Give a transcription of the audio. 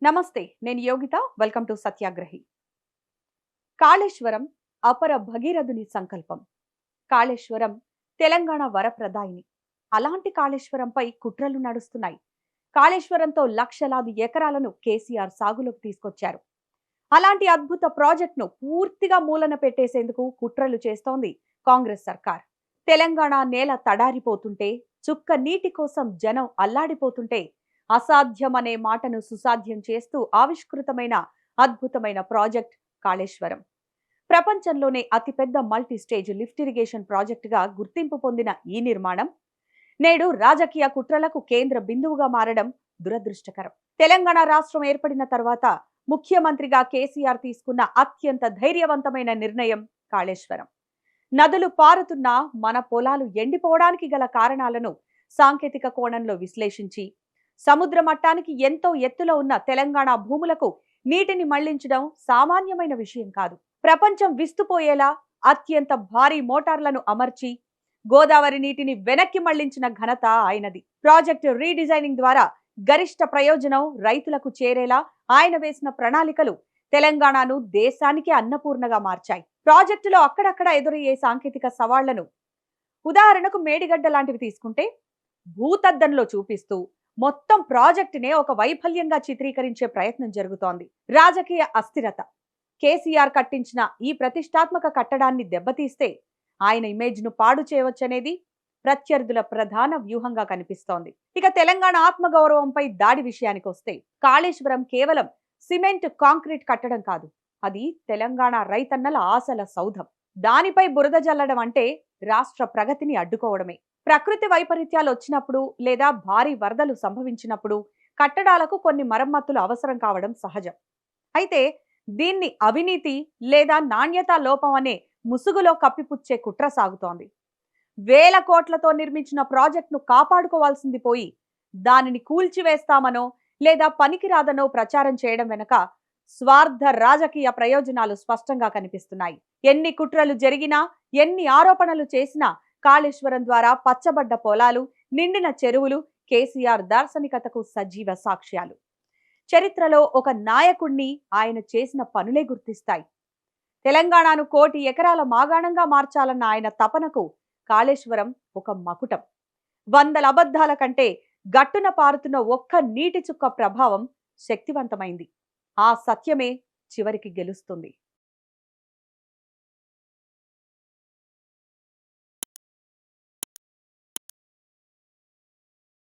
నమస్తే, నేను Yogita. Welcome to సత్యాగ్రహి. Kaleshwaram అపర భగీరథుని సంకల్పం. కాళేశ్వరం తెలంగాణ వరప్రదాయిని. అలాంటి కాళేశ్వరంపై కుట్రలు నడుస్తున్నాయి. కాళేశ్వరంతో లక్షలాది ఎకరాలను కేసీఆర్ సాగులోకి తీసుకొచ్చారు. అలాంటి అద్భుత ప్రాజెక్టును పూర్తిగా మూలన పెట్టేసేందుకు కుట్రలు చేస్తోంది కాంగ్రెస్ సర్కార్. తెలంగాణ నేల తడారిపోతుంటే, చుక్క నీటి కోసం జనం అల్లాడిపోతుంటే, అసాధ్యమనే మాటను సుసాధ్యం చేస్తూ ఆవిష్కృతమైన అద్భుతమైన ప్రాజెక్ట్ కాళేశ్వరం. ప్రపంచంలోనే అతిపెద్ద మల్టీ స్టేజ్ లిఫ్ట్ ఇరిగేషన్ ప్రాజెక్టుగా గుర్తింపు పొందిన ఈ నిర్మాణం నేడు రాజకీయ కుట్రలకు కేంద్ర బిందువుగా మారడం దురదృష్టకరం. తెలంగాణ రాష్ట్రం ఏర్పడిన తర్వాత ముఖ్యమంత్రిగా కేసీఆర్ తీసుకున్న అత్యంత ధైర్యవంతమైన నిర్ణయం కాళేశ్వరం. నదులు పారుతున్నా మన పొలాలు ఎండిపోవడానికి గల కారణాలను సాంకేతిక కోణంలో విశ్లేషించి, సముద్ర మట్టానికి ఎంతో ఎత్తులో ఉన్న తెలంగాణ భూములకు నీటిని మళ్లించడం సామాన్యమైన విషయం కాదు. ప్రపంచం విస్తుపోయేలా అత్యంత భారీ మోటార్లను అమర్చి గోదావరి నీటిని వెనక్కి మళ్లించిన ఘనత ఆయనది. ప్రాజెక్టు రీడిజైనింగ్ ద్వారా గరిష్ట ప్రయోజనం రైతులకు చేరేలా ఆయన వేసిన ప్రణాళికలు తెలంగాణను దేశానికి అన్నపూర్ణగా మార్చాయి. ప్రాజెక్టులో అక్కడక్కడ ఎదురయ్యే సాంకేతిక సవాళ్లను, ఉదాహరణకు మేడిగడ్డ లాంటివి తీసుకుంటే, భూతద్దంలో చూపిస్తూ మొత్తం ప్రాజెక్టునే ఒక వైఫల్యంగా చిత్రీకరించే ప్రయత్నం జరుగుతోంది. రాజకీయ అస్థిరత. కేసీఆర్ కట్టించిన ఈ ప్రతిష్టాత్మక కట్టడాన్ని దెబ్బతీస్తే ఆయన ఇమేజ్ ను పాడు చేయవచ్చనేది ప్రత్యర్థుల ప్రధాన వ్యూహంగా కనిపిస్తోంది. ఇక తెలంగాణ ఆత్మగౌరవంపై దాడి విషయానికి వస్తే, కాళేశ్వరం కేవలం సిమెంట్ కాంక్రీట్ కట్టడం కాదు. అది తెలంగాణ రైతన్నల ఆశల సౌధం. దానిపై బురద జల్లడం అంటే రాష్ట్ర ప్రగతిని అడ్డుకోవడమే. ప్రకృతి వైపరీత్యాలు వచ్చినప్పుడు లేదా భారీ వరదలు సంభవించినప్పుడు కట్టడాలకు కొన్ని మరమ్మతులు అవసరం కావడం సహజం. అయితే దీన్ని అవినీతి లేదా నాణ్యతా లోపం అనే ముసుగులో కప్పిపుచ్చే కుట్ర సాగుతోంది. వేల కోట్లతో నిర్మించిన ప్రాజెక్టును కాపాడుకోవాల్సింది పోయి దానిని కూల్చివేస్తామనో లేదా పనికిరాదనో ప్రచారం చేయడం వెనుక స్వార్థ రాజకీయ ప్రయోజనాలు స్పష్టంగా కనిపిస్తున్నాయి. ఎన్ని కుట్రలు జరిగినా, ఎన్ని ఆరోపణలు చేసినా కాళేశ్వరం ద్వారా పచ్చబడ్డ పొలాలు, నిండిన చెరువులు కేసీఆర్ దార్శనికతకు సజీవ సాక్ష్యాలు. చరిత్రలో ఒక నాయకుణ్ణి ఆయన చేసిన పనులే గుర్తిస్తాయి. తెలంగాణను 1 కోటి ఎకరాల మాగాణంగా మార్చాలన్న ఆయన తపనకు కాళేశ్వరం ఒక మకుటం. వందల అబద్ధాల కంటే గట్టున పారుతున్న ఒక్క నీటి చుక్క ప్రభావం శక్తివంతమైంది. ఆ సత్యమే చివరికి గెలుస్తుంది.